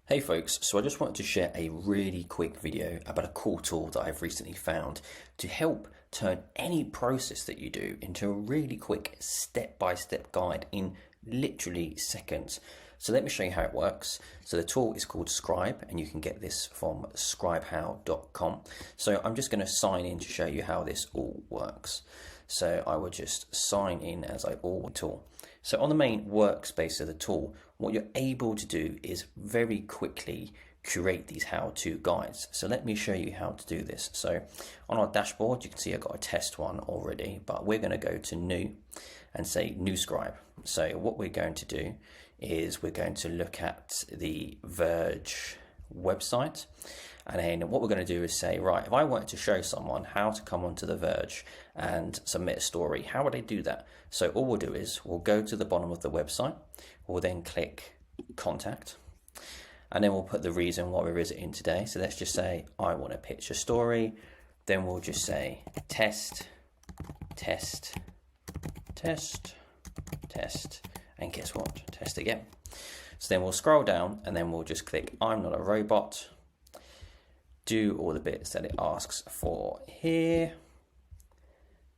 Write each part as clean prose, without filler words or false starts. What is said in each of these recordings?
Hey folks, so I just wanted to share a really quick video about a cool tool that I've recently found to help turn any process that you do into a really quick step-by-step guide in literally seconds. So let me show you how it works. So the tool is called Scribe and you can get this from scribehow.com. So I'm just going to sign in to show you how this all works. So I will just sign in as I always tool. So on the main workspace of the tool, what you're able to do is very quickly create these how-to guides. So let me show you how to do this. So on our dashboard, you can see I've got a test one already, but we're going to go to new and say new Scribe. So what we're going to do is we're going to look at the Verge website. And then what we're going to do is say, right, if I wanted to show someone how to come onto the Verge and submit a story, how would I do that? So all we'll do is we'll go to the bottom of the website, we'll then click contact, and then we'll put the reason why we're visiting today. So let's just say I want to pitch a story. Then we'll just say test, test, test, test, and guess what? Test again. So then we'll scroll down and then we'll just click I'm not a robot. Do all the bits that it asks for here,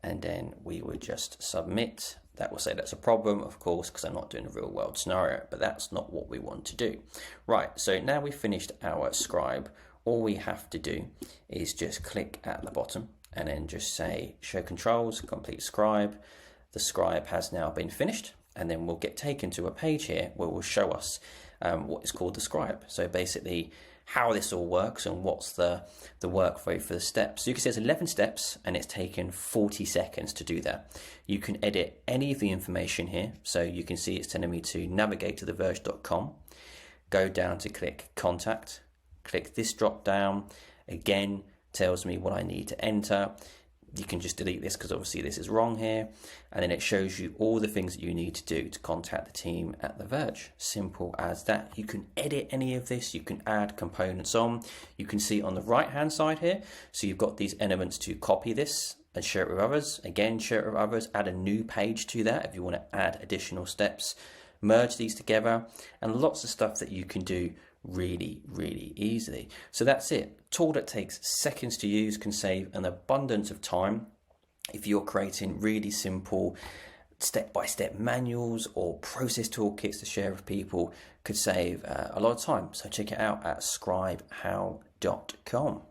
and then we would just submit. That will say that's a problem, of course, because I'm not doing a real world scenario, but that's not what we want to do. Right, so now we've finished our Scribe, all we have to do is just click at the bottom and then just say show controls, complete Scribe. The Scribe has now been finished, and then we'll get taken to a page here where will show us what is called the Scribe. So basically how this all works and what's the workflow for the steps. So you can see there's 11 steps and it's taken 40 seconds to do that. You can edit any of the information here. So you can see it's telling me to navigate to theverge.com, go down to click contact, click this drop down, again tells me what I need to enter. You can just delete this because obviously this is wrong here, and then it shows you all the things that you need to do to contact the team at The Verge. Simple as that. You can edit any of this, you can add components on. You can see on the right hand side here, so you've got these elements to copy this and share it with others. Again, share it with others, add a new page to that if you want to add additional steps, merge these together, and lots of stuff that you can do really easily. So that's it. Tool that takes seconds to use, can save an abundance of time if you're creating really simple step-by-step manuals or process toolkits to share with people. Could save a lot of time. So check it out at scribehow.com.